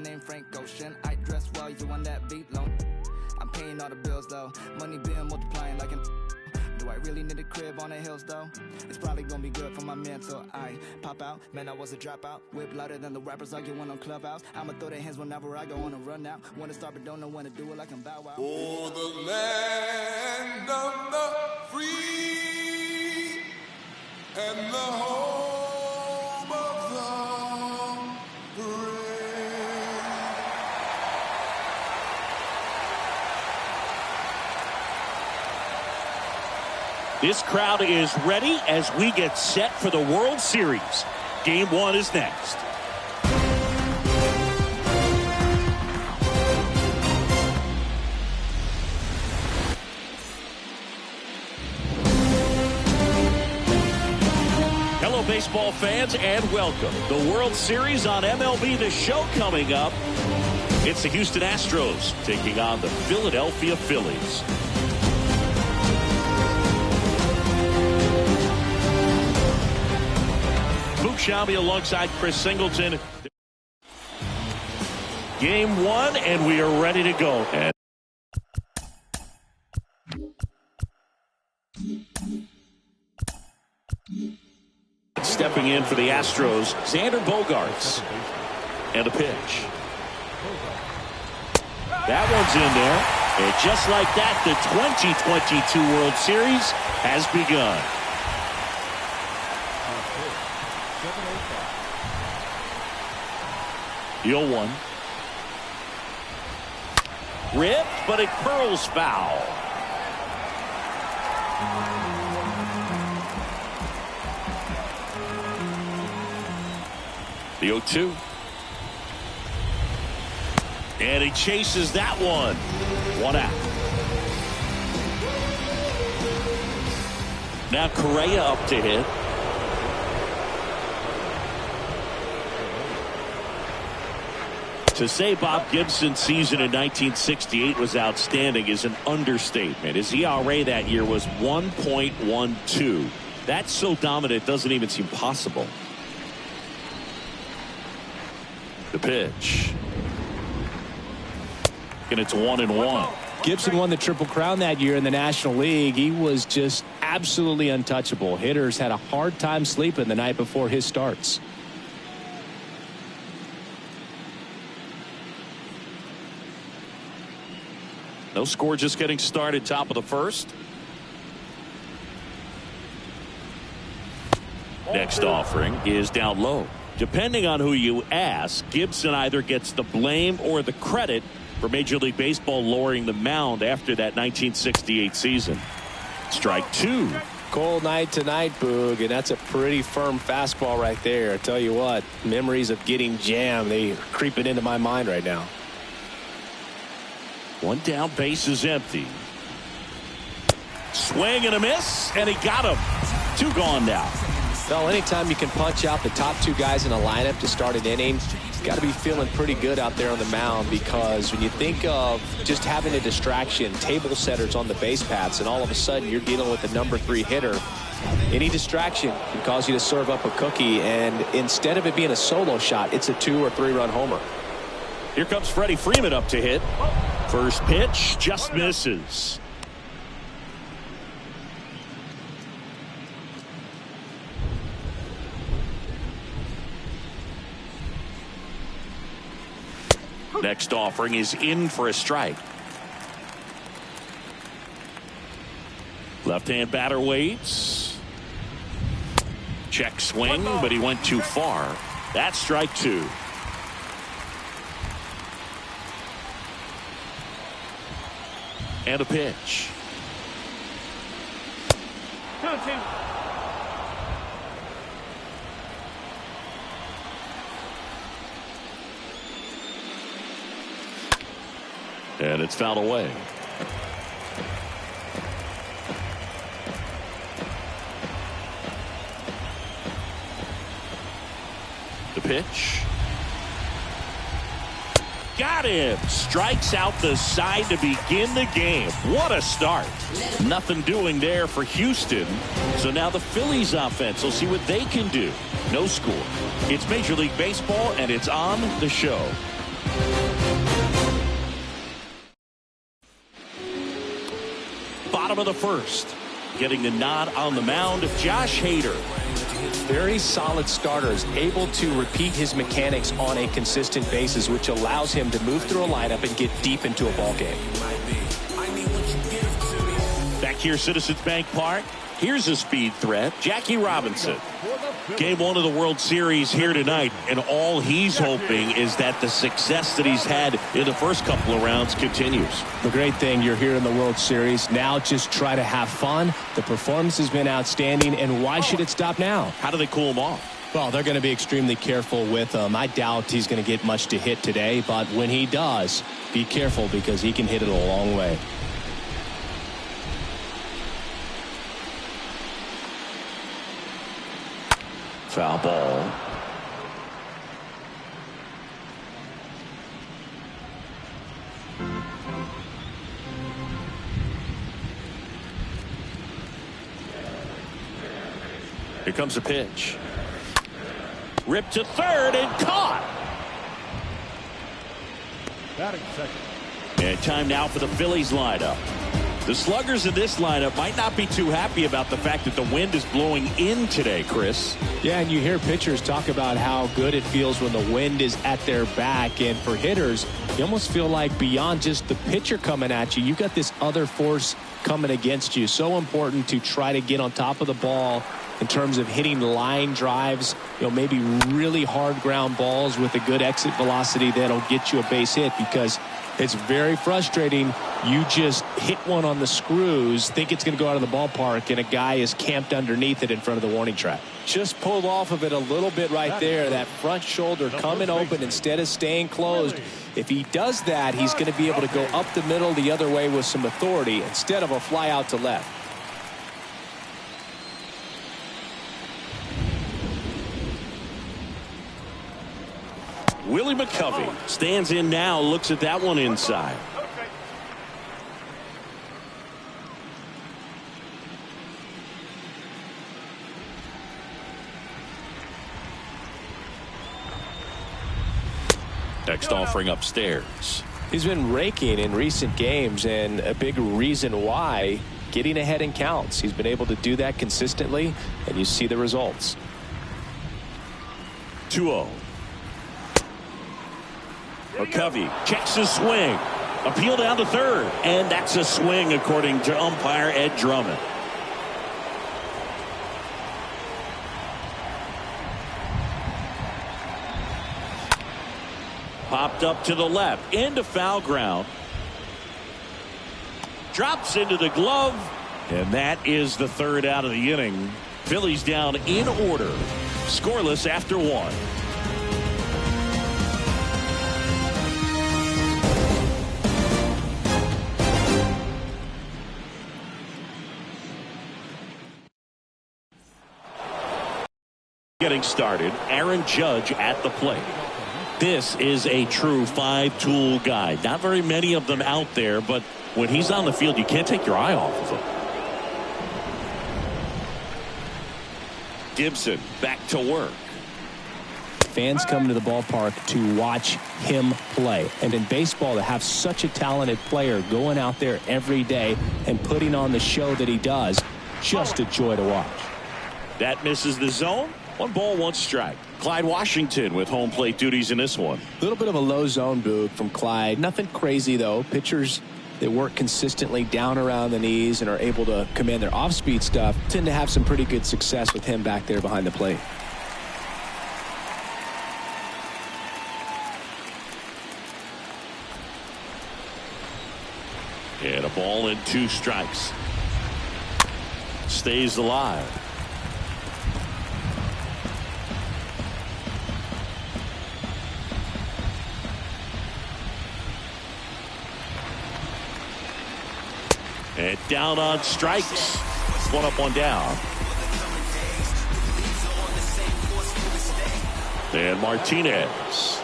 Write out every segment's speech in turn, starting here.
name Frank Ocean. I dress well, you on that beat low. I'm paying all the bills though. Money being multiplying like an. Do I really need a crib on the hills though? It's probably gonna be good for my mental. I pop out, man, I was a dropout. Whip louder than the rappers arguing on Clubhouse. I'ma throw their hands whenever I go on a run out. Wanna start but don't know when to do it like I'm Bow Wow. For the land of the free and the home of the brave. This crowd is ready as we get set for the World Series. Game 1 is next. Hello, baseball fans, and welcome. The World Series on MLB The Show coming up. It's the Houston Astros taking on the Philadelphia Phillies. Shelby alongside Chris Singleton. Game 1, and we are ready to go. And stepping in for the Astros, Xander Bogaerts. And a pitch. That one's in there. And just like that, the 2022 World Series has begun. The 0-1. Ripped, but it curls foul. The 0-2. And he chases that one. 1 out. Now Correa up to hit. To say Bob Gibson's season in 1968 was outstanding is an understatement. His ERA that year was 1.12. That's so dominant it doesn't even seem possible. The pitch. And it's 1-1. Gibson won the Triple Crown that year in the National League. He was just absolutely untouchable. Hitters had a hard time sleeping the night before his starts. No score, just getting started, top of the first. Next offering is down low. Depending on who you ask, Gibson either gets the blame or the credit for Major League Baseball lowering the mound after that 1968 season. Strike 2. Cold night tonight, Boog, and that's a pretty firm fastball right there. I tell you what, memories of getting jammed, they are creeping into my mind right now. 1 down, base is empty. Swing and a miss, and he got him. 2 gone now. Well, anytime you can punch out the top 2 guys in a lineup to start an inning, you've got to be feeling pretty good out there on the mound, because when you think of just having a distraction, table setters on the base paths, and all of a sudden you're dealing with the number 3 hitter, any distraction can cause you to serve up a cookie, and instead of it being a solo shot, it's a 2 or 3 run homer. Here comes Freddie Freeman up to hit. First pitch just misses. Next offering is in for a strike. Left-hand batter waits. Check swing, but he went too far. That's strike 2. And a pitch. 2-2. And it's fouled away. The pitch. Got him. Strikes out the side to begin the game. What a start. Nothing doing there for Houston. So now the Phillies offense will see what they can do. No score. It's Major League Baseball, and it's on the show. Bottom of the first. Getting the nod on the mound, Josh Hader. Very solid starters, able to repeat his mechanics on a consistent basis, which allows him to move through a lineup and get deep into a ball game. Back here, Citizens Bank Park. Here's a speed threat, Jackie Robinson. Game 1 of the World Series here tonight, and all he's hoping is that the success that he's had in the first couple of rounds continues. The great thing, you're here in the World Series. Now just try to have fun. The performance has been outstanding, and why should it stop now? How do they cool him off? Well, they're going to be extremely careful with him. I doubt he's going to get much to hit today, but when he does, be careful because he can hit it a long way. Foul ball. Here comes a pitch. Ripped to third and caught. Batting second. And time now for the Phillies lineup. The sluggers in this lineup might not be too happy about the fact that the wind is blowing in today, Chris. Yeah, and you hear pitchers talk about how good it feels when the wind is at their back. And for hitters, you almost feel like beyond just the pitcher coming at you, you got this other force coming against you. So important to try to get on top of the ball in terms of hitting line drives, maybe really hard ground balls with a good exit velocity that'll get you a base hit, because it's very frustrating. You just hit one on the screws, think it's going to go out of the ballpark, and a guy is camped underneath it in front of the warning track. Just pulled off of it a little bit right there. That front shoulder coming open instead of staying closed. If he does that, he's going to be able to go up the middle the other way with some authority instead of a fly out to left. Willie McCovey stands in now, looks at that one inside. Next offering upstairs. He's been raking in recent games, and a big reason why, getting ahead in counts. He's been able to do that consistently, and you see the results. 2-0. McCovey checks his swing. Appeal down to third. And that's a swing according to umpire Ed Drummond. Popped up to the left. Into foul ground. Drops into the glove. And that is the third out of the inning. Phillies down in order. Scoreless after one. Getting started, Aaron Judge at the plate. This is a true five-tool guy. Not very many of them out there, but when he's on the field, you can't take your eye off of him. Gibson back to work. Fans come to the ballpark to watch him play. And in baseball, to have such a talented player going out there every day and putting on the show that he does, just a joy to watch. That misses the zone. 1 ball, 1 strike. Clyde Washington with home plate duties in this one. A little bit of a low zone boot from Clyde. Nothing crazy, though. Pitchers that work consistently down around the knees and are able to command their off-speed stuff tend to have some pretty good success with him back there behind the plate. And a ball and 2 strikes. Stays alive. And down on strikes. 1 up, 1 down. And Martinez.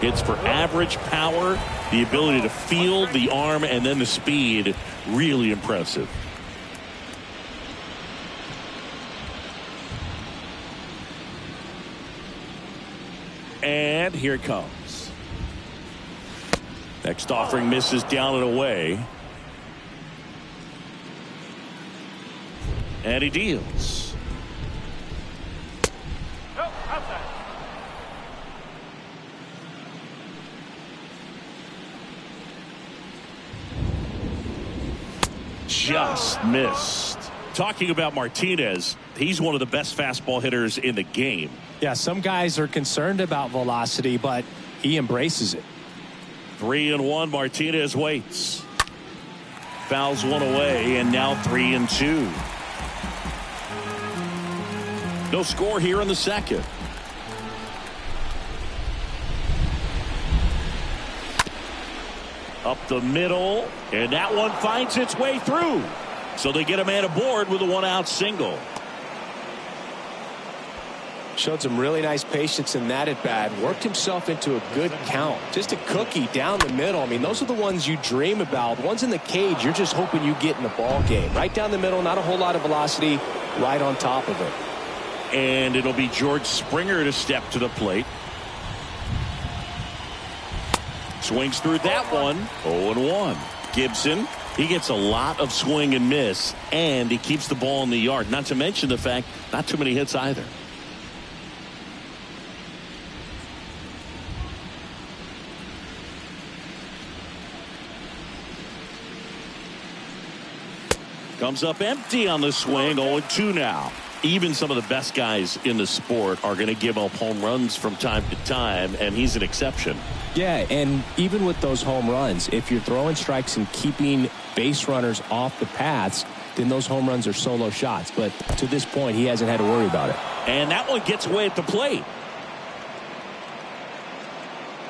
Hits for average power, the ability to field, the arm, and then the speed. Really impressive. And here it comes. Next offering misses down and away. And he deals. Just missed. Talking about Martinez, he's one of the best fastball hitters in the game. Yeah, some guys are concerned about velocity, but he embraces it. 3-1. Martinez waits. Fouls one away, and now 3-2. No score here in the second. Up the middle, and that one finds its way through. So they get a man aboard with a one-out single. Showed some really nice patience in that at bat. Worked himself into a good count. Just a cookie down the middle. I mean, those are the ones you dream about. Ones in the cage, you're just hoping you get in the ball game. Right down the middle, not a whole lot of velocity, right on top of it. And it'll be George Springer to step to the plate. Swings through that one. 0-1. Gibson, he gets a lot of swing and miss, and he keeps the ball in the yard. Not to mention the fact, not too many hits either. Comes up empty on the swing. 0-2 now. Even some of the best guys in the sport are going to give up home runs from time to time, and he's an exception. Yeah, and even with those home runs, if you're throwing strikes and keeping base runners off the paths, then those home runs are solo shots. But to this point, he hasn't had to worry about it. And that one gets away at the plate.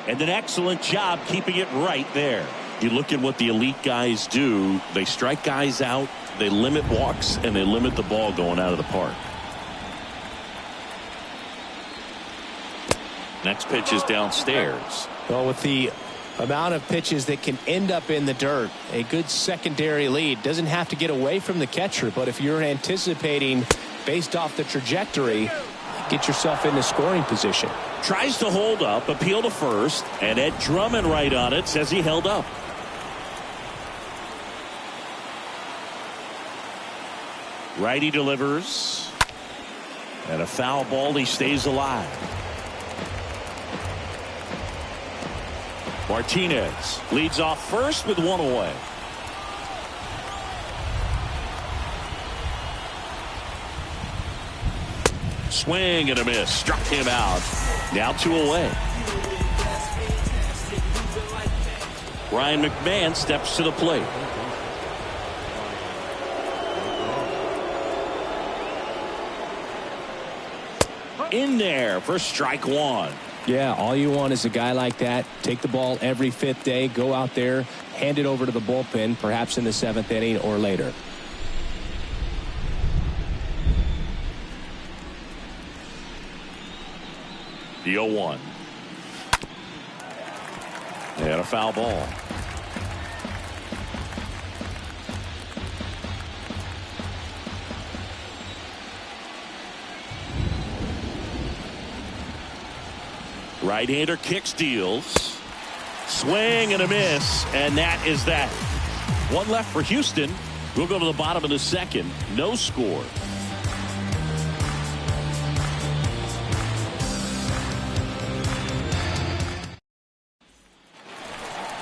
And an excellent job keeping it right there. You look at what the elite guys do. They strike guys out, they limit walks, and they limit the ball going out of the park. Next pitch is downstairs. Well, with the amount of pitches that can end up in the dirt, a good secondary lead doesn't have to get away from the catcher, but if you're anticipating based off the trajectory, get yourself into scoring position. Tries to hold up, appeal to first, and Ed Drummond right on it says he held up. Righty delivers, and a foul ball. He stays alive. Martinez leads off first with one away. Swing and a miss. Struck him out. Now 2 away. Ryan McMahon steps to the plate. In there for strike one. Yeah, all you want is a guy like that. Take the ball every 5th day, go out there, hand it over to the bullpen, perhaps in the 7th inning or later. The 0-1. And a foul ball. Right-hander kicks, deals. Swing and a miss, and that is that. One left for Houston. We'll go to the bottom of the second. No score.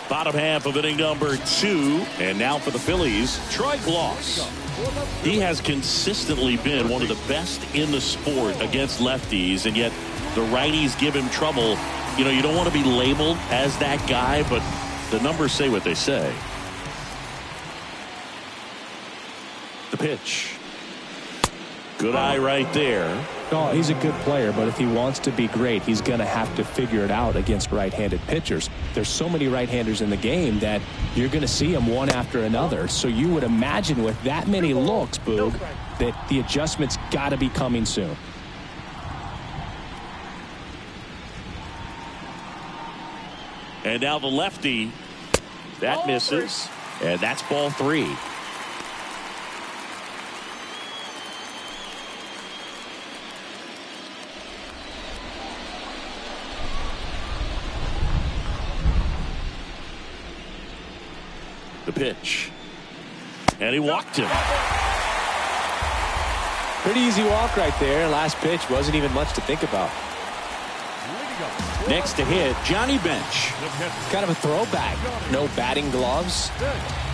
Bottom half of inning number 2. And now for the Phillies, Troy Glaus. He has consistently been one of the best in the sport against lefties, and yet the righties give him trouble. You know, you don't want to be labeled as that guy, but the numbers say what they say. The pitch. Good eye right there. Oh, he's a good player, but if he wants to be great, he's going to have to figure it out against right-handed pitchers. There's so many right-handers in the game that you're going to see them one after another. So you would imagine with that many looks, Boog, that the adjustment's got to be coming soon. And now the lefty. That misses. And that's ball 3. The pitch. And he walked him. Pretty easy walk right there. Last pitch wasn't even much to think about. Next to hit, Johnny Bench. Kind of a throwback. No batting gloves.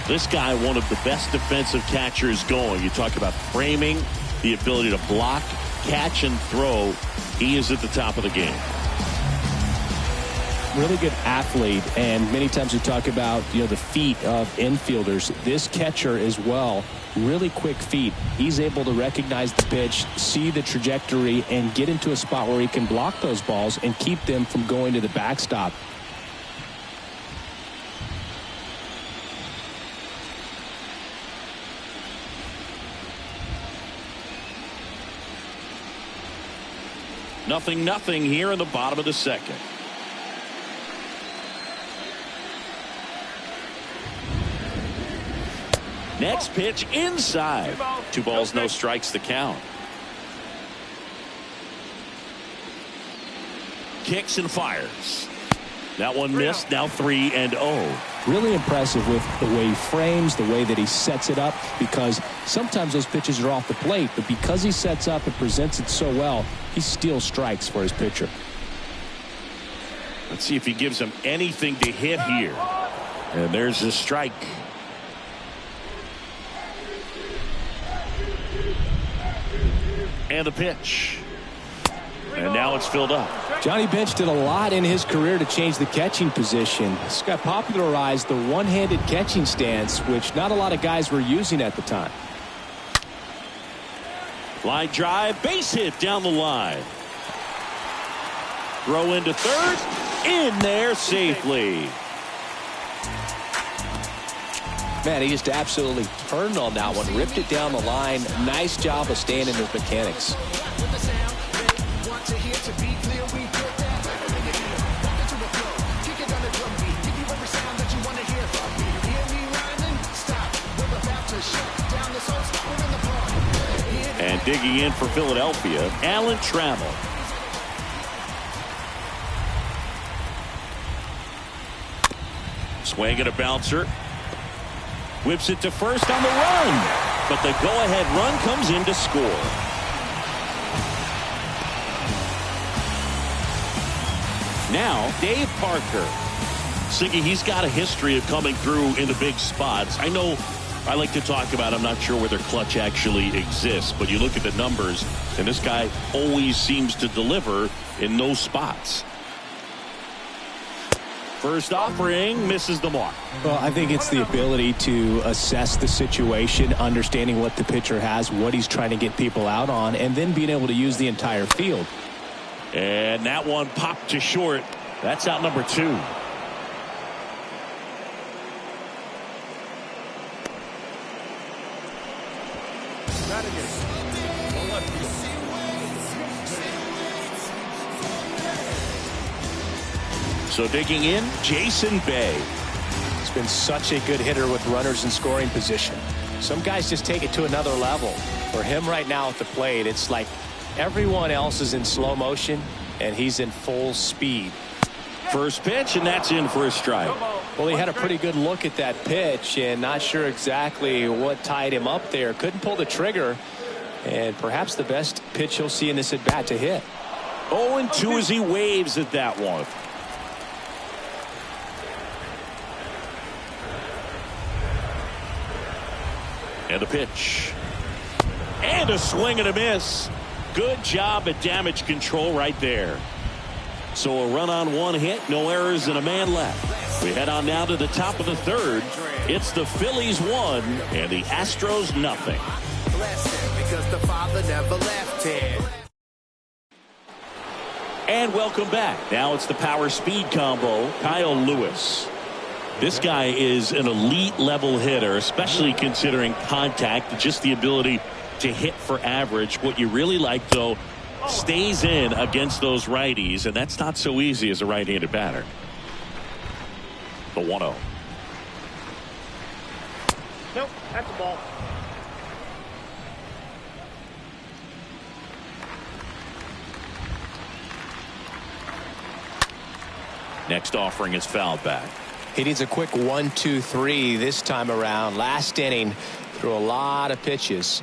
This guy, one of the best defensive catchers going. You talk about framing, the ability to block, catch, and throw. He is at the top of the game. Really good athlete, and many times we talk about the feet of infielders. This catcher as well, really quick feet. He's able to recognize the pitch, see the trajectory, and get into a spot where he can block those balls and keep them from going to the backstop. Nothing here in the bottom of the second. Next pitch inside. 2 balls, no strikes, the count. Kicks and fires. That one missed. Now 3-0. Really impressive with the way he frames, the way that he sets it up, because sometimes those pitches are off the plate, but because he sets up and presents it so well, he still strikes for his pitcher. Let's see if he gives him anything to hit here. And there's his strike. And the pitch. And now it's filled up. Johnny Bench did a lot in his career to change the catching position. This guy popularized the one-handed catching stance, which not a lot of guys were using at the time. Line drive, base hit down the line. Throw into third, in there safely. Man, he just absolutely turned on that one, ripped it down the line. Nice job of staying in his mechanics. And digging in for Philadelphia, Alan Trammell. Swing and a bouncer. Whips it to first on the run. But the go-ahead run comes in to score. Now, Dave Parker. Siggy, he's got a history of coming through in the big spots. I know I like to talk about, I'm not sure whether clutch actually exists, but you look at the numbers, and this guy always seems to deliver in those spots. First offering misses the mark. Well, I think it's the ability to assess the situation, understanding what the pitcher has, what he's trying to get people out on, and then being able to use the entire field. And that one popped to short. That's out number 2. So digging in, Jason Bay. He's been such a good hitter with runners in scoring position. Some guys just take it to another level. For him right now at the plate, it's like everyone else is in slow motion and he's in full speed. First pitch, and that's in for a strike. Well, he had a pretty good look at that pitch and not sure exactly what tied him up there. Couldn't pull the trigger, and perhaps the best pitch he'll see in this at bat to hit. 0-2 as he waves at that one. And the pitch. And a swing and a miss. Good job at damage control right there. So a run on one hit, no errors, and a man left. We head on now to the top of the third. It's the Phillies 1 and the Astros nothing. Because the father never left him. And welcome back. Now it's the power speed combo, Kyle Lewis. This guy is an elite level hitter, especially considering contact, just the ability to hit for average. What you really like, though, stays in against those righties, and that's not so easy as a right-handed batter. The 1-0. Nope, that's a ball. Next offering is fouled back. He needs a quick 1-2-3 this time around. Last inning, threw a lot of pitches.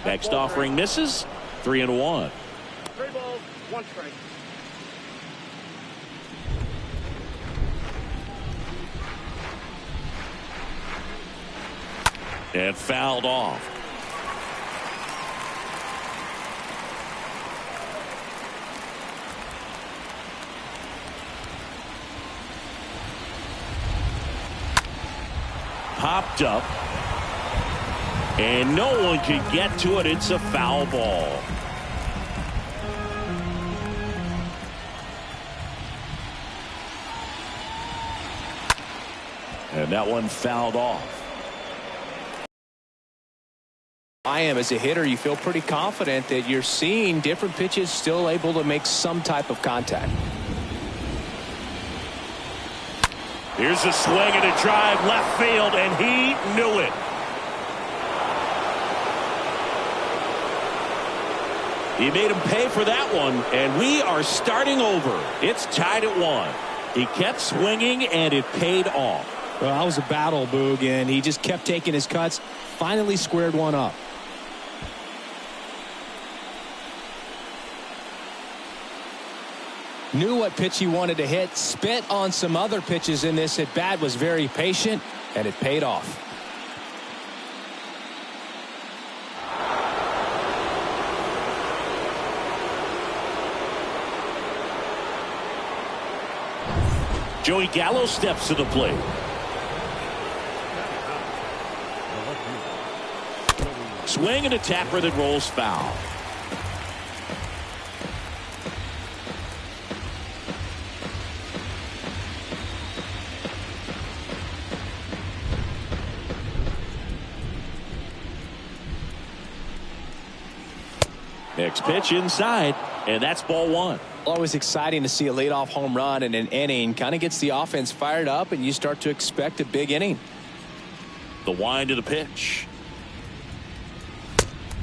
Next offering misses. 3-1. 3 balls, 1 strike. And fouled off. Popped up. And no one can get to it. It's a foul ball. And that one fouled off. I am as a hitter, you feel pretty confident that you're seeing different pitches still able to make some type of contact. Here's a swing and a drive left field, and he knew it. He made him pay for that one, and we are starting over. It's tied at 1. He kept swinging, and it paid off. Well, that was a battle, Boog, and he just kept taking his cuts. Finally squared one up. Knew what pitch he wanted to hit. Spit on some other pitches in this at bat. Was very patient, and it paid off. Joey Gallo steps to the plate. Swing and a tapper that rolls foul. Next pitch inside, and that's ball 1. Always exciting to see a leadoff home run in an inning. Kind of gets the offense fired up, and you start to expect a big inning. The wind of the pitch.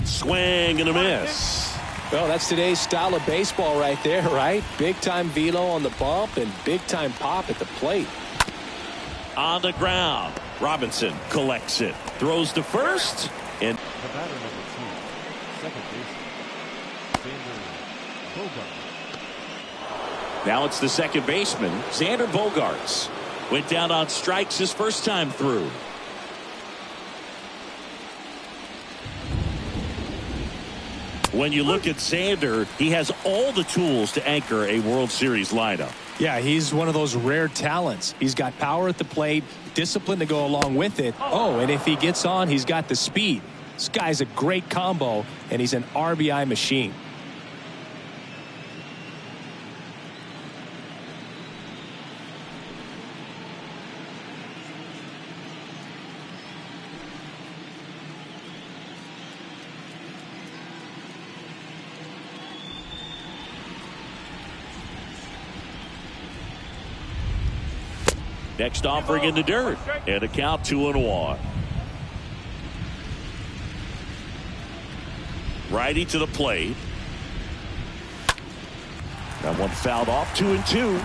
Swing and a miss. Well, that's today's style of baseball right there, right? Big-time velo on the bump and big-time pop at the plate. On the ground. Robinson collects it. Throws to first. And The batter number 2, second baseman, Xander Bogaerts. now it's the second baseman, Xander Bogaerts. Went down on strikes his first time through. When you look at Xander, he has all the tools to anchor a World Series lineup. Yeah, he's one of those rare talents. He's got power at the plate, discipline to go along with it. Oh, and if he gets on, he's got the speed. This guy's a great combo, and he's an RBI machine. Next offering in the dirt, and a count 2-1. Righty to the plate. That one fouled off. 2-2.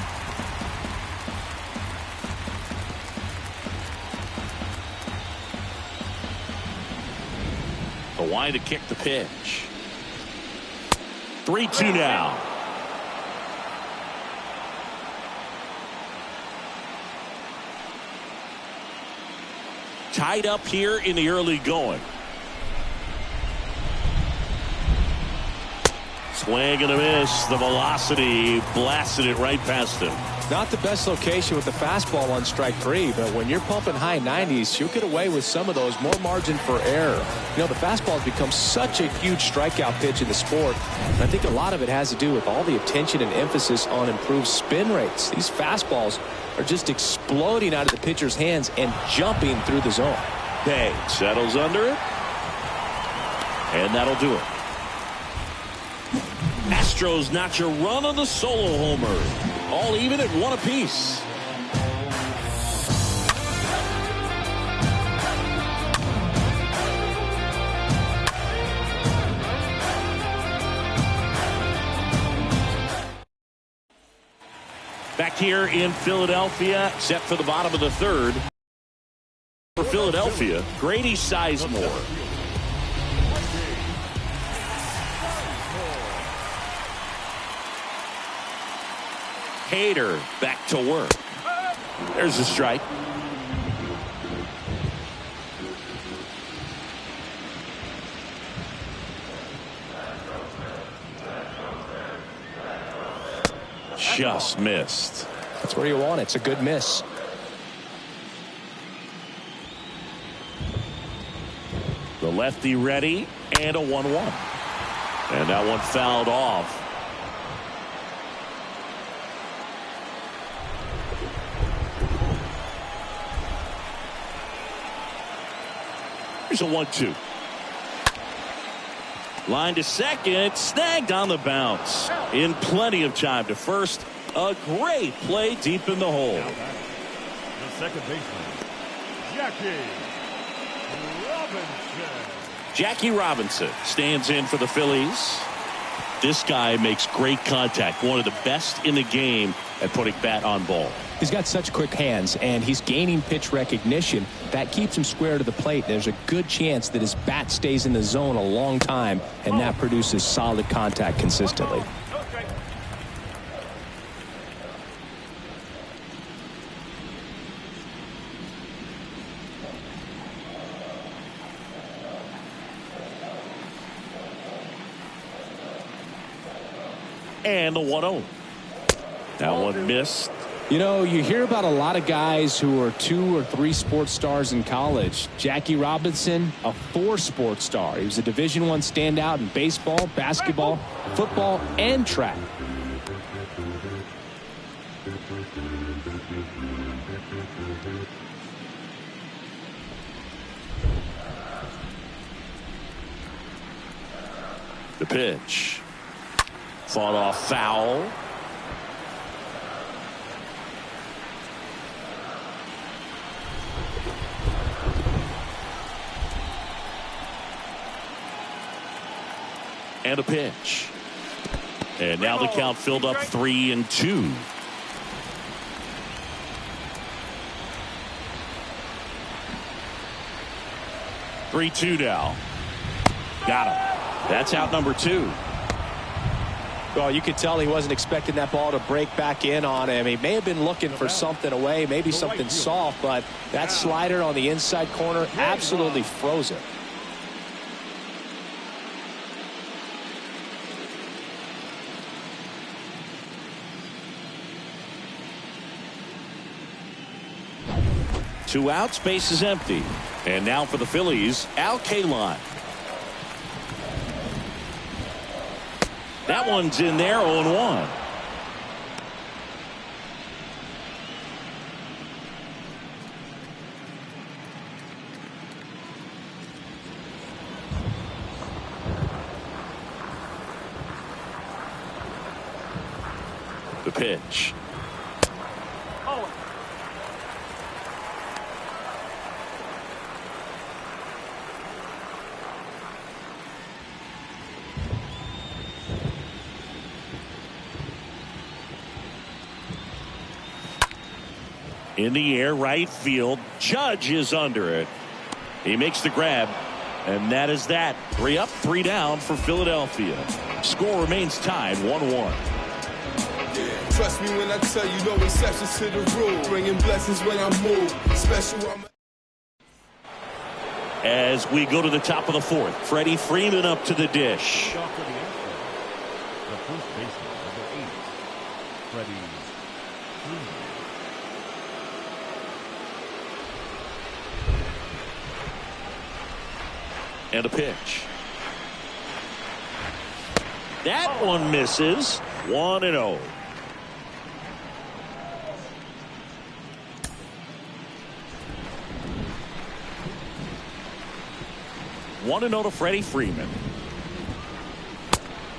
The wind to kick the pitch. 3-2 now. Tied up here in the early going. Swing and a miss. The velocity blasted it right past him. Not the best location with the fastball on strike 3, but when you're pumping high 90s, you'll get away with some of those, more margin for error. You know, the fastball has become such a huge strikeout pitch in the sport, and I think a lot of it has to do with all the attention and emphasis on improved spin rates. These fastballs are just exploding out of the pitcher's hands and jumping through the zone. Hey, settles under it. And that'll do it. Astros notch a run on the solo homer. All even at 1 apiece. back here in Philadelphia, set for the bottom of the third. For Philadelphia, Grady Sizemore. Hader back to work. There's a strike. Just missed. That's where you want it. It's a good miss. The lefty ready, and a 1-1. And that one fouled off. Here's a 1-2. Line to second, snagged on the bounce. In plenty of time to first. A great play deep in the hole. The second baseman, Jackie Robinson stands in for the Phillies. This guy makes great contact. One of the best in the game at putting bat on ball. He's got such quick hands, and he's gaining pitch recognition. That keeps him square to the plate. There's a good chance that his bat stays in the zone a long time, and that produces solid contact consistently. And the 1-0. That one missed. You know, you hear about a lot of guys who are 2 or 3 sports stars in college. Jackie Robinson, a 4 sports star. He was a Division I standout in baseball, basketball, football, and track. The pitch. Fought off foul. And a pitch. And now the count filled up 3-2. Three-two now. Got him. That's out number 2. Well, you could tell he wasn't expecting that ball to break back in on him. He may have been looking for something away, maybe something soft, but that slider on the inside corner absolutely froze it. Two outs, base is empty. And now for the Phillies, Al Kaline. That one's in there, 0-1. The pitch. In the air, right field. Judge is under it. He makes the grab, and that is that. 3 up, 3 down for Philadelphia. Score remains tied, 1-1. Trust me when I tell you, no exceptions to the rule. Bringing blessings when I move. Special. As we go to the top of the 4th, Freddie Freeman up to the dish. The first baseman, number 8, Freddie Freeman. And a pitch. That one misses. 1-0. To Freddie Freeman.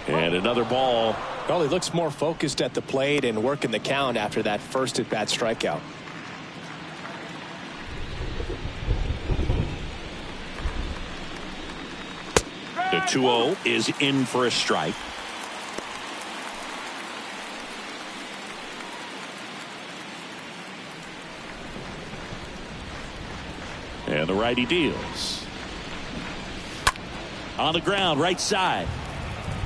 And another ball. Well, he looks more focused at the plate and working the count after that first at-bat strikeout. The 2-0 is in for a strike. And the righty deals. On the ground, right side.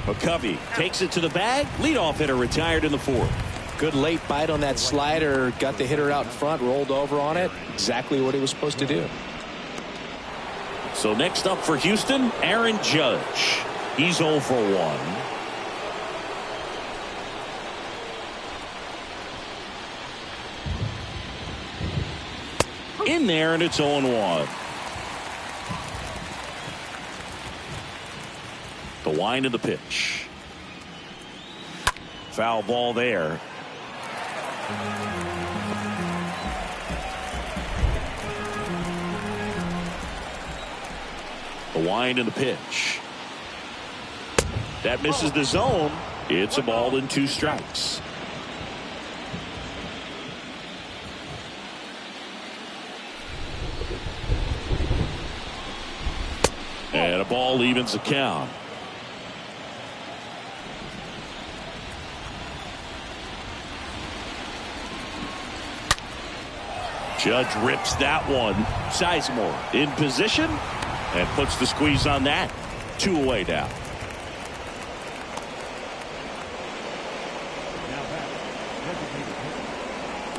McCovey takes it to the bag. Leadoff hitter retired in the fourth. Good late bite on that slider. Got the hitter out in front, rolled over on it. Exactly what he was supposed to do. So next up for Houston, Aaron Judge. He's 0 for 1. In there, and it's 0-1. The wind of the pitch. Foul ball there. The wind and the pitch. That misses the zone. It's a ball and 2 strikes. And a ball evens the count. Judge rips that one. Sizemore in position and puts the squeeze on that. 2 away now. Now back, designated hitter,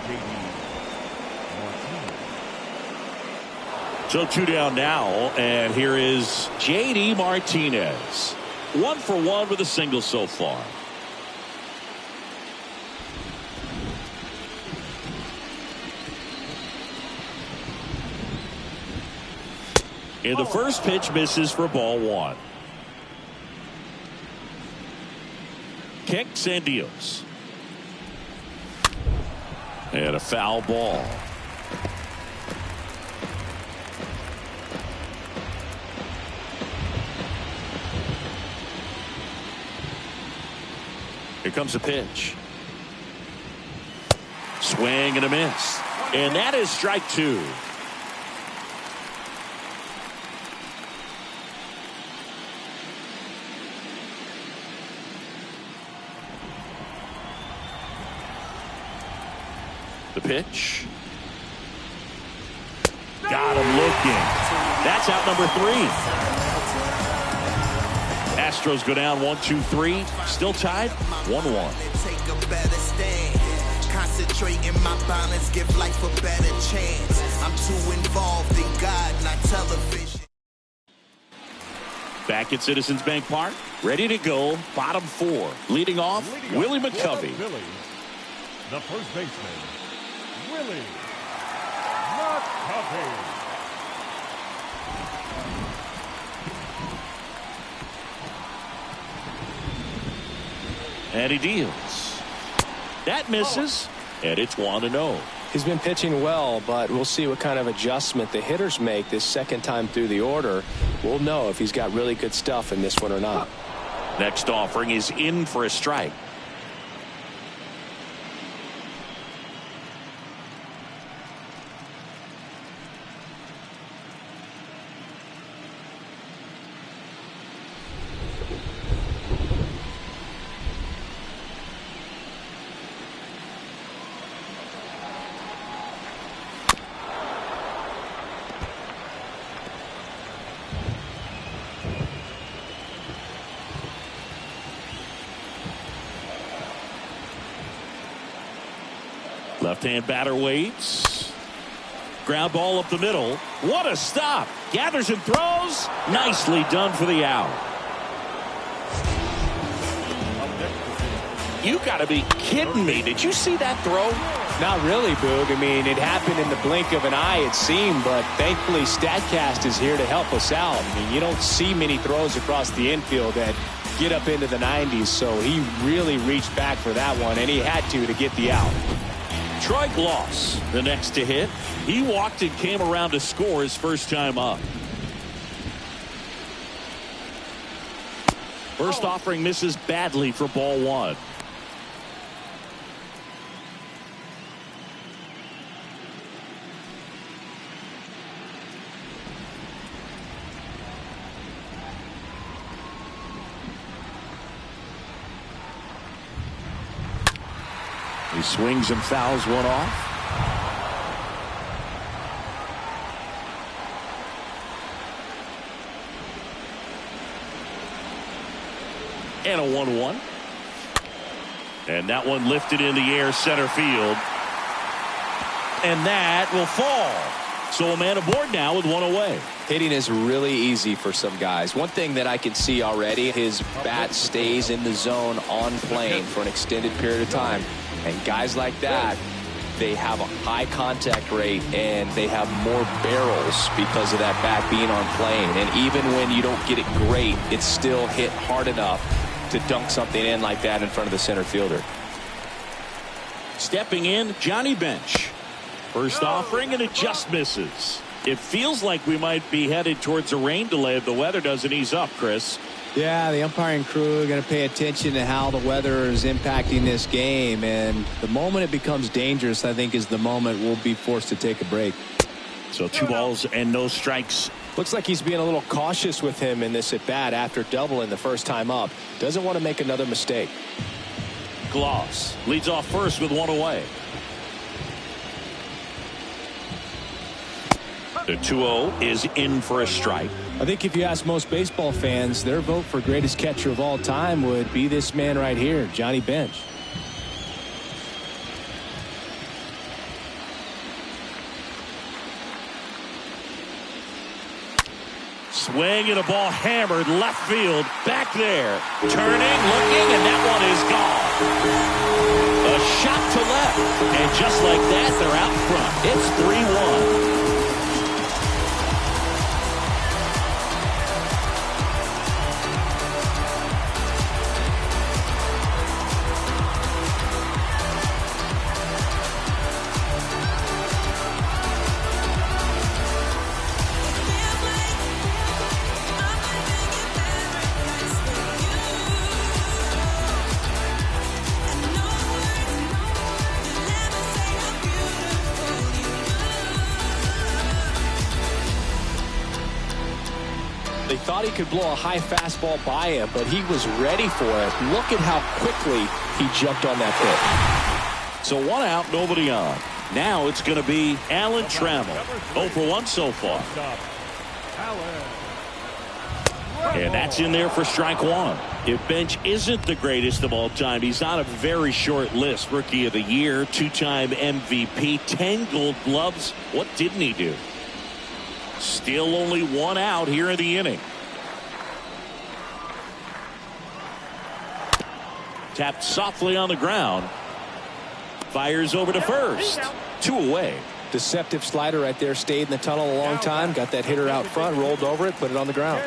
J.D. Martinez. So 2 down now, and here is J.D. Martinez. 1 for 1 with a single so far. And the first pitch misses for ball 1. Kicks and deals. And a foul ball. Here comes the pitch. Swing and a miss. And that is strike 2. The pitch. Got him looking. That's out number 3. Astros go down 1-2-3. Still tied 1-1. Concentrating my balance, give life a better chance. I'm too involved in God, not television. Back at Citizens Bank Park, ready to go. Bottom 4. Leading off, Willie McCovey. The first baseman, Willie McCovey. And he deals. That misses, and it's 1-0. He's been pitching well, but we'll see what kind of adjustment the hitters make this second time through the order. We'll know if he's got really good stuff in this one or not. Next offering is in for a strike. Left-hand batter waits. Ground ball up the middle. What a stop. Gathers and throws. Nicely done for the out. You got to be kidding me. Did you see that throw? Not really, Boog. I mean, it happened in the blink of an eye, it seemed, but thankfully StatCast is here to help us out. I mean, you don't see many throws across the infield that get up into the 90s, so he really reached back for that one, and he had to get the out. Troy Gloss, the next to hit. He walked and came around to score his first time up. First offering misses badly for ball 1. He swings and fouls one off. And a 1-1. And that one lifted in the air center field. And that will fall. So a man aboard now with one away. Hitting is really easy for some guys. One thing that I can see already, his bat stays in the zone on plane for an extended period of time. And guys like that, they have a high contact rate and they have more barrels because of that bat being on plane. And even when you don't get it great, it's still hit hard enough to dunk something in like that in front of the center fielder. Stepping in, Johnny Bench. First offering, and it just misses. It feels like we might be headed towards a rain delay if the weather doesn't ease up, Chris. Yeah, the umpiring crew are going to pay attention to how the weather is impacting this game. And the moment it becomes dangerous, I think, is the moment we'll be forced to take a break. So 2 balls and no strikes. Looks like he's being a little cautious with him in this at bat after doubling the first time up. Doesn't want to make another mistake. Gloss leads off first with 1 away. The 2-0 is in for a strike. I think if you ask most baseball fans, their vote for greatest catcher of all time would be this man right here, Johnny Bench. Swing and a ball hammered left field. Back there. Turning, looking, and that one is gone. A shot to left. And just like that, they're out front. It's 3-1. They thought he could blow a high fastball by him, but he was ready for it. Look at how quickly he jumped on that pitch. So 1 out, nobody on. Now it's going to be Alan Trammell. 0 for 1 so far. And that's in there for strike 1. If Bench isn't the greatest of all time, he's on a very short list. Rookie of the Year, 2-time MVP, 10 Gold Gloves. What didn't he do? Still only 1 out here in the inning. Tapped softly on the ground. Fires over to first. 2 away. Deceptive slider right there. Stayed in the tunnel a long time. Got that hitter out front. Rolled over it. Put it on the ground.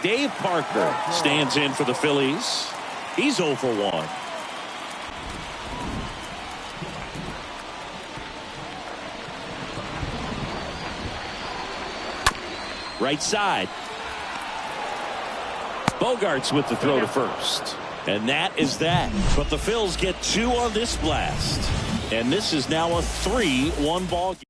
Dave Parker stands in for the Phillies. He's 0 for 1. Right side. Bogarts with the throw to first. And that is that. But the Phils get 2 on this blast. And this is now a 3-1 ball game.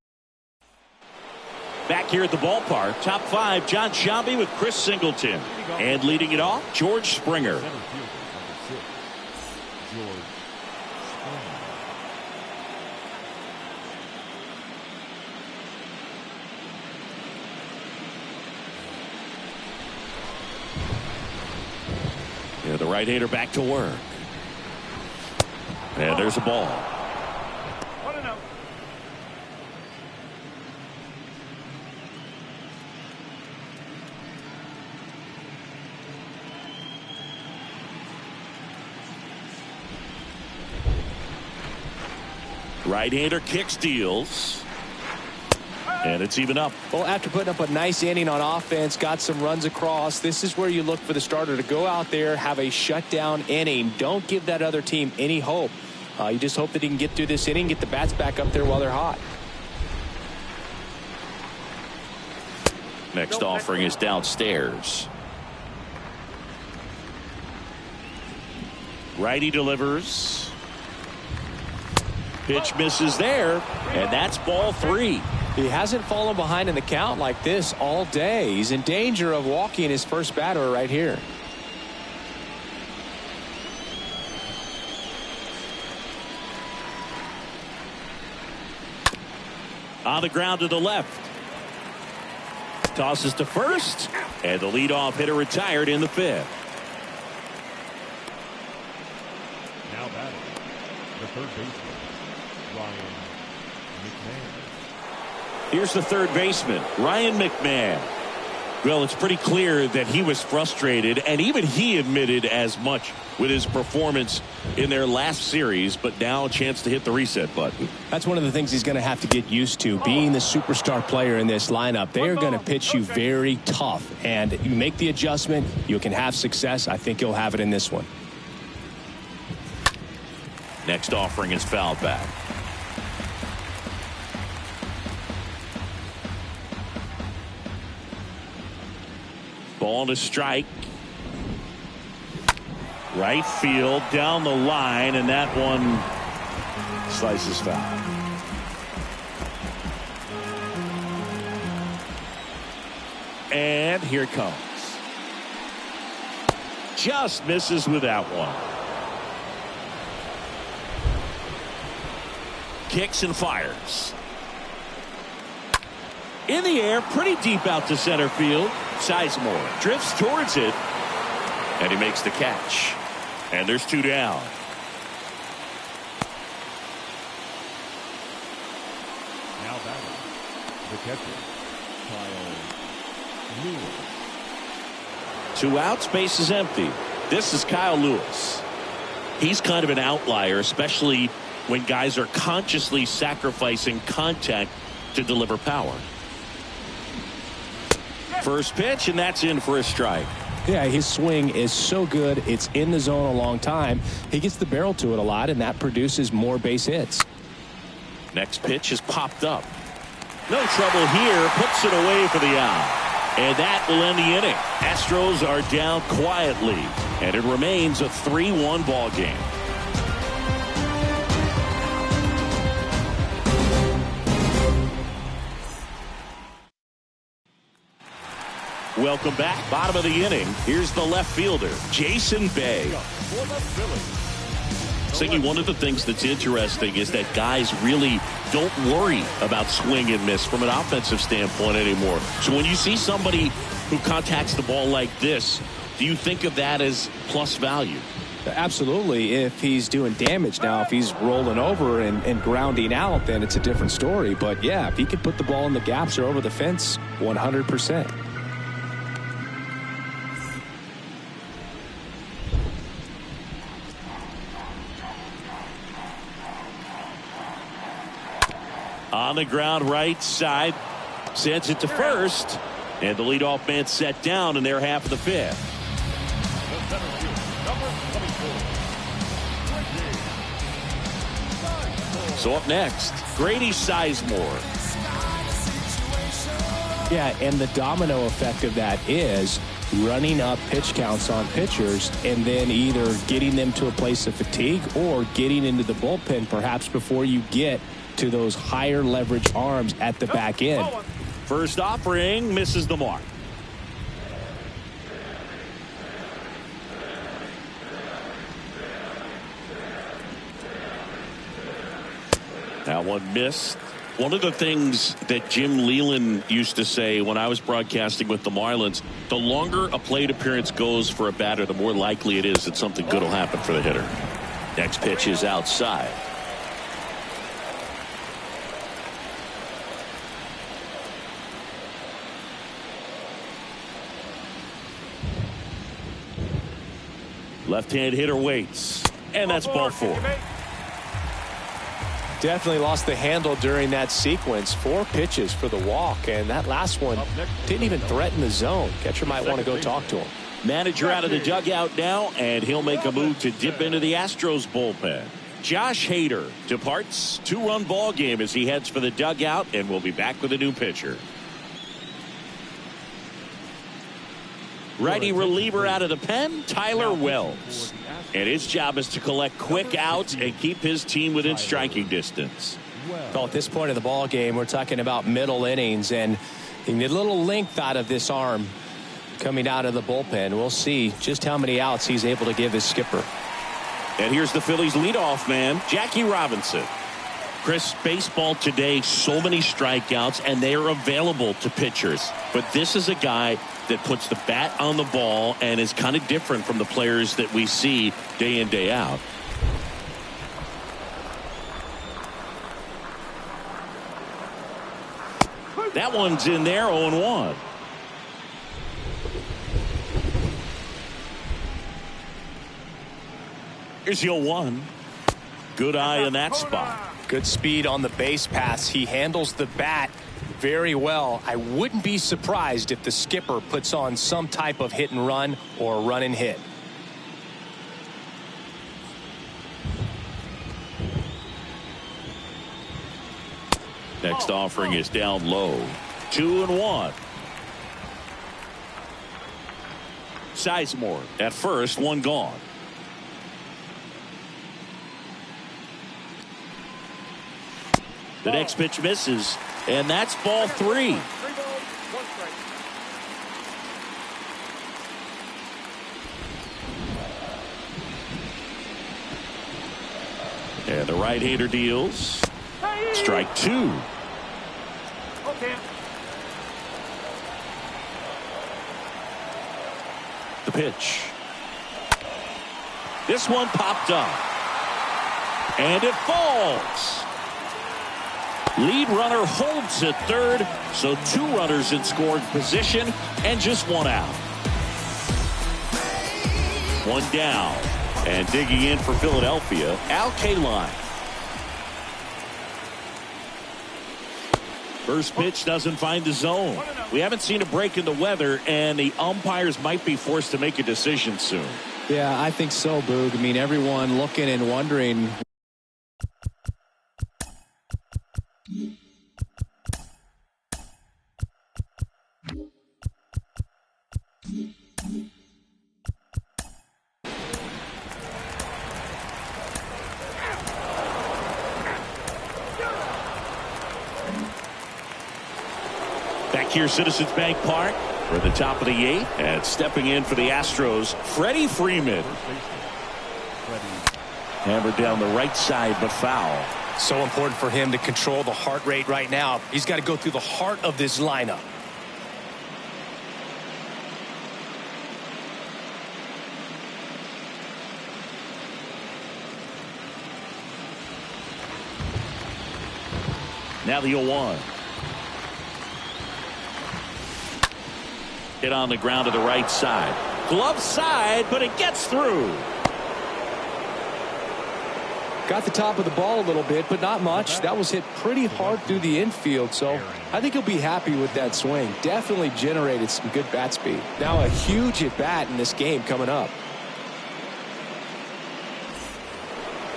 Back here at the ballpark, top 5, John Sciambi with Chris Singleton. And leading it off, George Springer. Yeah, the right-hander back to work. And there's a ball. Right-hander kicks, deals. And it's even up. Well, after putting up a nice inning on offense, got some runs across, this is where you look for the starter to go out there, have a shutdown inning. Don't give that other team any hope. You just hope that he can get through this inning, get the bats back up there while they're hot. Next offering is downstairs. Righty delivers. Pitch misses there, and that's ball 3. He hasn't fallen behind in the count like this all day. He's in danger of walking his first batter right here. On the ground to the left. Tosses to first, and the leadoff hitter retired in the 5th. third baseman, Ryan McMahon. Here's the third baseman, Ryan McMahon. Well, it's pretty clear that he was frustrated, and even he admitted as much with his performance in their last series, but now a chance to hit the reset button. That's one of the things he's going to have to get used to, being the superstar player in this lineup. They are going to pitch you very tough, and you make the adjustment, you can have success. I think you'll have it in this one. Next offering is fouled back. Ball to strike. Right field, down the line, and that one slices foul. And here it comes. Just misses with that one. Kicks and fires. In the air, pretty deep out to center field. Sizemore drifts towards it, and he makes the catch. And there's two down. Now batting, the catcher, Kyle Lewis. Two outs, base is empty. This is Kyle Lewis. He's kind of an outlier, especially when guys are consciously sacrificing contact to deliver power. First pitch, and that's in for a strike. Yeah, his swing is so good. It's in the zone a long time. He gets the barrel to it a lot, and that produces more base hits. Next pitch is popped up. No trouble here. Puts it away for the out. And that will end the inning. Astros are down quietly, and it remains a 3-1 ball game. Welcome back. Bottom of the inning. Here's the left fielder, Jason Bay. Siggy, one of the things that's interesting is that guys really don't worry about swing and miss from an offensive standpoint anymore. So when you see somebody who contacts the ball like this, do you think of that as plus value? Absolutely. If he's doing damage now, if he's rolling over and grounding out, then it's a different story. But yeah, if he can put the ball in the gaps or over the fence, 100%. On the ground, right side, sends it to first, and the leadoff man set down in their half of the fifth. So up next, Grady Sizemore. Yeah, and the domino effect of that is running up pitch counts on pitchers and then either getting them to a place of fatigue or getting into the bullpen perhaps before you get to those higher leverage arms at the back end. First offering misses the mark. That one missed. One of the things that Jim Leland used to say when I was broadcasting with the Marlins, the longer a plate appearance goes for a batter, the more likely it is that something good will happen for the hitter. Next pitch is outside. Left-hand hitter waits, and that's ball four. Definitely lost the handle during that sequence. 4 pitches for the walk, and that last one didn't even threaten the zone. Catcher might want to go talk to him. Manager out of the dugout now, and he'll make a move to dip into the Astros bullpen. Josh Hader departs. 2-run ball game as he heads for the dugout, and we'll be back with a new pitcher. Righty reliever out of the pen, Tyler Wells. And his job is to collect quick outs and keep his team within striking distance. Well, at this point of the ball game, we're talking about middle innings, and you need a little length out of this arm coming out of the bullpen. We'll see just how many outs he's able to give his skipper. And here's the Phillies leadoff man, Jackie Robinson. Chris, baseball today, so many strikeouts, and they are available to pitchers. But this is a guy that puts the bat on the ball and is kind of different from the players that we see day in, day out. That one's in there, 0-1. Here's the 0-1. Good eye in that spot. Good speed on the base pass. He handles the bat very well. I wouldn't be surprised if the skipper puts on some type of hit and run or run and hit. Next offering is down low. 2-1. Sizemore at first, one gone. The next pitch misses, and that's ball 3. 3 balls, 1 strike. And the right-hander deals. Strike 2. Okay. The pitch. This one popped up. And it falls. Lead runner holds at third, so 2 runners in scoring position and just 1 out. 1 down. And digging in for Philadelphia, Al Kaline. First pitch doesn't find the zone. We haven't seen a break in the weather, and the umpires might be forced to make a decision soon. Yeah, I think so, Boog. I mean, everyone looking and wondering. Back here, Citizens Bank Park, for the top of the 8th, and stepping in for the Astros, Freddie Freeman. Hammered down the right side, but foul. So important for him to control the heart rate right now. He's got to go through the heart of this lineup. Now the 0-1. Hit on the ground to the right side. Glove side, but it gets through. Got the top of the ball a little bit, but not much. That was hit pretty hard through the infield, so I think he'll be happy with that swing. Definitely generated some good bat speed. Now a huge at bat in this game coming up.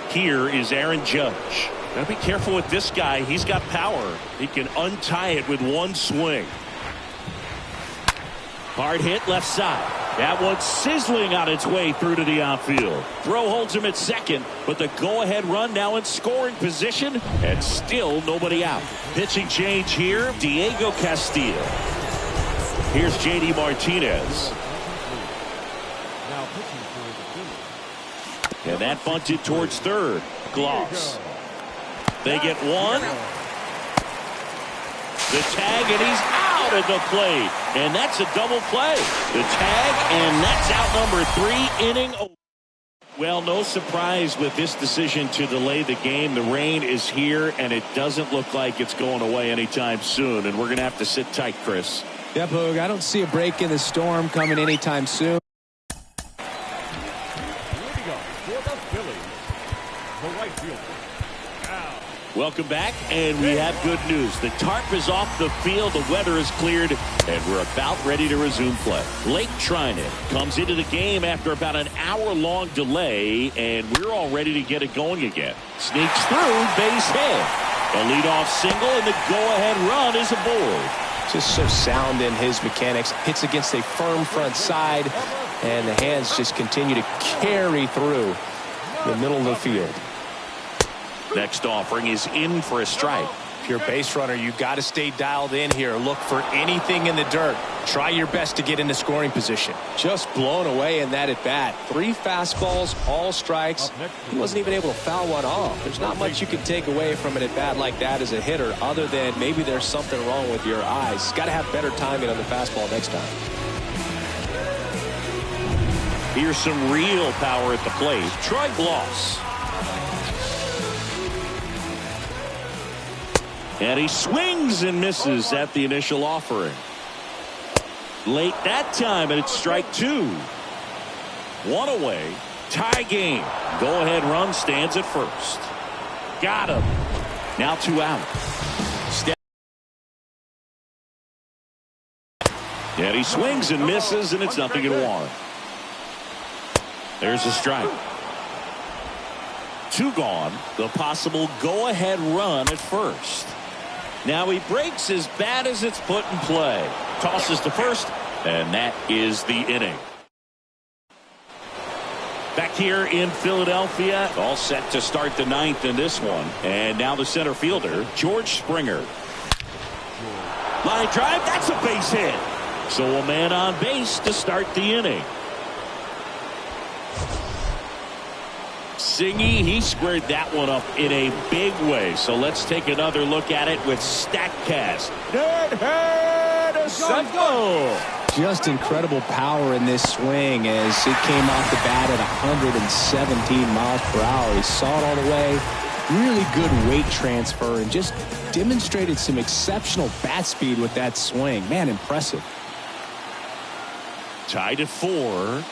Here is Aaron Judge. Gotta be careful with this guy. He's got power. He can untie it with 1 swing. Hard hit left side. That one's sizzling on its way through to the outfield. Throw holds him at second, but the go-ahead run now in scoring position, and still nobody out. Pitching change here, Diego Castillo. Here's J.D. Martinez. Now pitching for the Phillies. And that bunted towards third. Gloss. They get 1. The tag, and he's out at the plate. And that's a double play. The tag, and that's out number 3, inning. Well, no surprise with this decision to delay the game. The rain is here, and it doesn't look like it's going away anytime soon. And we're going to have to sit tight, Chris. Yeah, Boog, I don't see a break in the storm coming anytime soon. Here we go for the Phillies. The right fielder. Welcome back, and we have good news. The tarp is off the field, the weather is cleared, and we're about ready to resume play. Blake Trinan comes into the game after about an hour-long delay, and we're all ready to get it going again. Sneaks through, base hit. A leadoff single, and the go-ahead run is aboard. Just so sound in his mechanics. Hits against a firm front side, and the hands just continue to carry through the middle of the field. Next offering is in for a strike. If you're a base runner, you've got to stay dialed in here. Look for anything in the dirt. Try your best to get into scoring position. Just blown away in that at bat. 3 fastballs, all strikes. He wasn't even able to foul one off. There's not much you can take away from an at bat like that as a hitter, other than maybe there's something wrong with your eyes. Got to have better timing on the fastball next time. Here's some real power at the plate. Troy Gloss. And he swings and misses at the initial offering. Late that time, and it's strike two. One away. Tie game. Go ahead run stands at first. Got him. Now 2 out. And he swings and misses, and it's 0-1. There's a strike. 2 gone. The possible go-ahead run at first. Now he breaks as bad as it's put in play. Tosses to first, and that is the inning. Back here in Philadelphia, all set to start the 9th in this one. And now the center fielder, George Springer. Line drive, that's a base hit. So a man on base to start the inning. Singy, he squared that one up in a big way. So let's take another look at it with StatCast. Just incredible power in this swing as it came off the bat at 117 miles per hour. He saw it all the way. Really good weight transfer and just demonstrated some exceptional bat speed with that swing. Man, impressive. Tied at 4.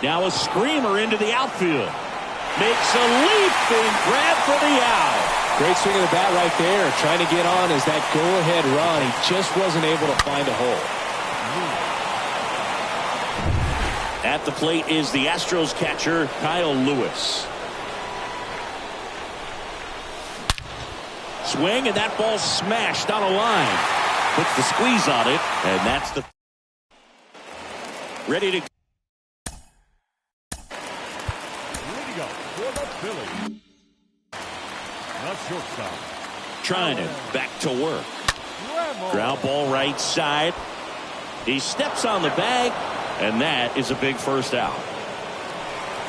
Now a screamer into the outfield. Makes a leaping grab for the out. Great swing of the bat right there. Trying to get on as that go-ahead run. He just wasn't able to find a hole. At the plate is the Astros catcher, Kyle Lewis. Swing, and that ball smashed on a line. Puts the squeeze on it, and that's the... Ready to... Trying it back to work. Ground ball right side. He steps on the bag, and that is a big first out.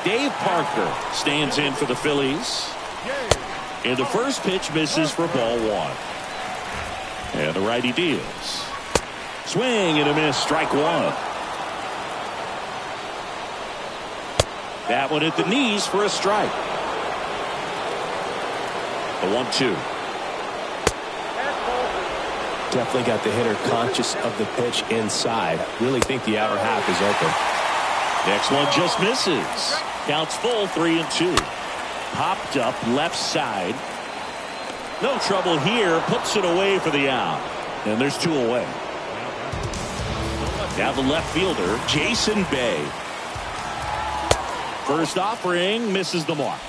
Dave Parker stands in for the Phillies. And the first pitch misses for ball 1. And the righty deals. Swing and a miss, strike 1. That one at the knees for a strike. The 1-2. Definitely got the hitter conscious of the pitch inside. Really think the outer half is open. Next one just misses. Counts full, 3-2. Popped up left side. No trouble here. Puts it away for the out. And there's 2 away. Now the left fielder, Jason Bay. First offering misses the mark.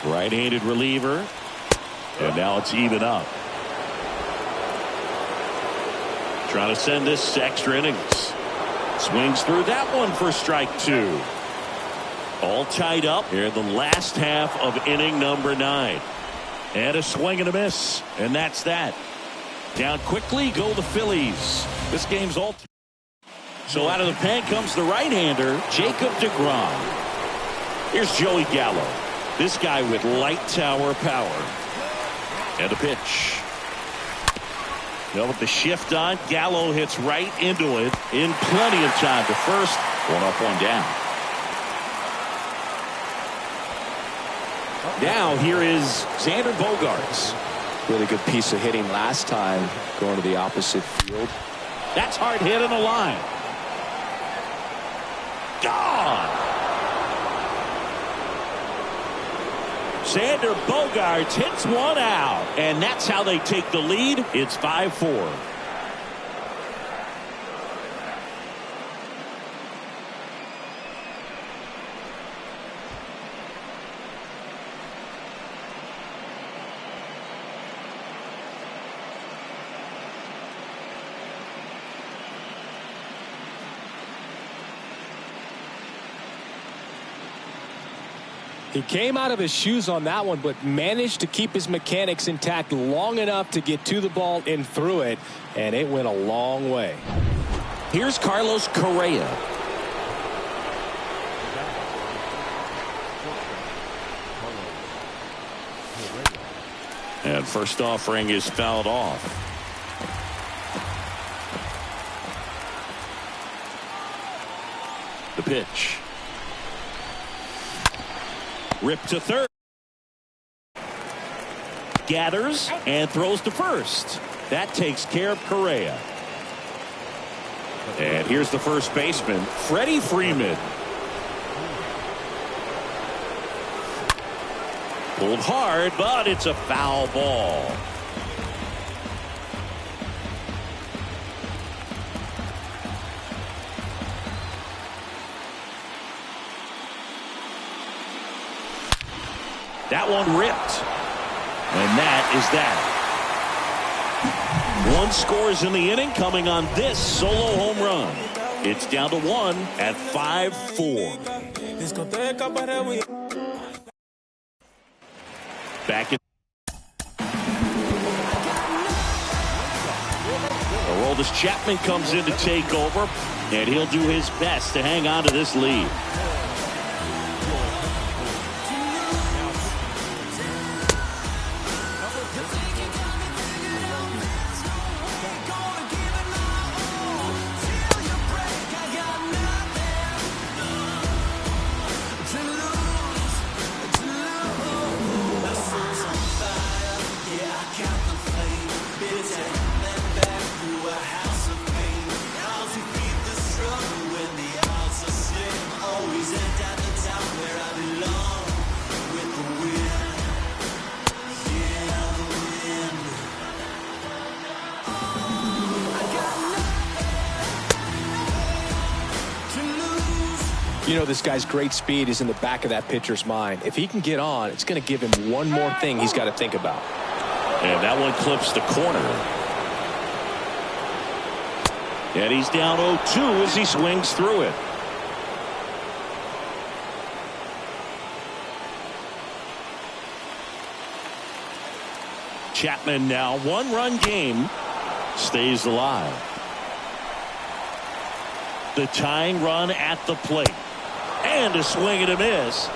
Right-handed reliever. And now it's even up. Trying to send this to extra innings. Swings through that one for strike 2. All tied up here in the last half of inning number 9. And a swing and a miss. And that's that. Down quickly go the Phillies. This game's all. So out of the pen comes the right-hander, Jacob deGrom. Here's Joey Gallo. This guy with light tower power. And a pitch. Well, with the shift on, Gallo hits right into it in plenty of time to first. 1 up, 1 down. Now here is Xander Bogaerts. Really good piece of hitting last time going to the opposite field. That's hard hit on the line. Gone. Xander Bogaerts hits one out, and that's how they take the lead. It's 5-4. He came out of his shoes on that one, but managed to keep his mechanics intact long enough to get to the ball and through it, and it went a long way. Here's Carlos Correa. And first offering is fouled off. The pitch. Ripped to third. gathers and throws to first. That takes care of Correa. And here's the first baseman, Freddie Freeman. Pulled hard, but it's a foul ball. That one ripped. And that is that. One scores in the inning coming on this solo home run. It's down to 1 at 5-4. Back in. Aroldis Chapman comes in to take over, and he'll do his best to hang on to this lead. You know, this guy's great speed is in the back of that pitcher's mind. If he can get on, it's going to give him one more thing he's got to think about. And that one clips the corner. And he's down 0-2 as he swings through it. Chapman now, one-run game, stays alive. The tying run at the plate. And a swing and a miss.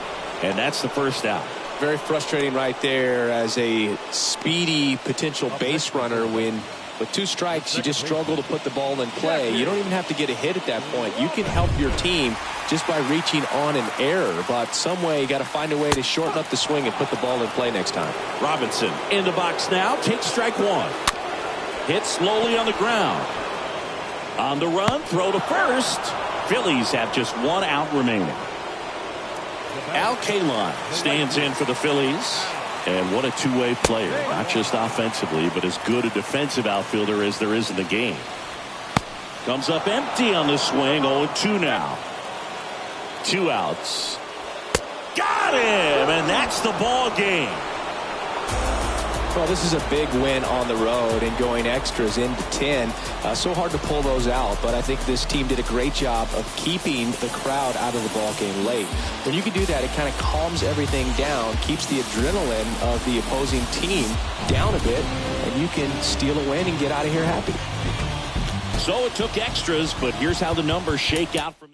And that's the first out. Very frustrating right there as a speedy potential base runner when with 2 strikes you just struggle to put the ball in play. You don't even have to get a hit at that point. You can help your team just by reaching on an error. But some way you got to find a way to shorten up the swing and put the ball in play next time. Robinson in the box now. Takes strike 1. Hit slowly on the ground. On the run, throw to first. Phillies have just 1 out remaining. Al Kaline stands in for the Phillies. And what a two-way player. Not just offensively, but as good a defensive outfielder as there is in the game. Comes up empty on the swing. 0-2 now. 2 outs. Got him! And that's the ball game. Well, this is a big win on the road and going extras into 10. So hard to pull those out, but I think this team did a great job of keeping the crowd out of the ball game late. When you can do that, it kind of calms everything down, keeps the adrenaline of the opposing team down a bit, and you can steal a win and get out of here happy. So it took extras, but here's how the numbers shake out from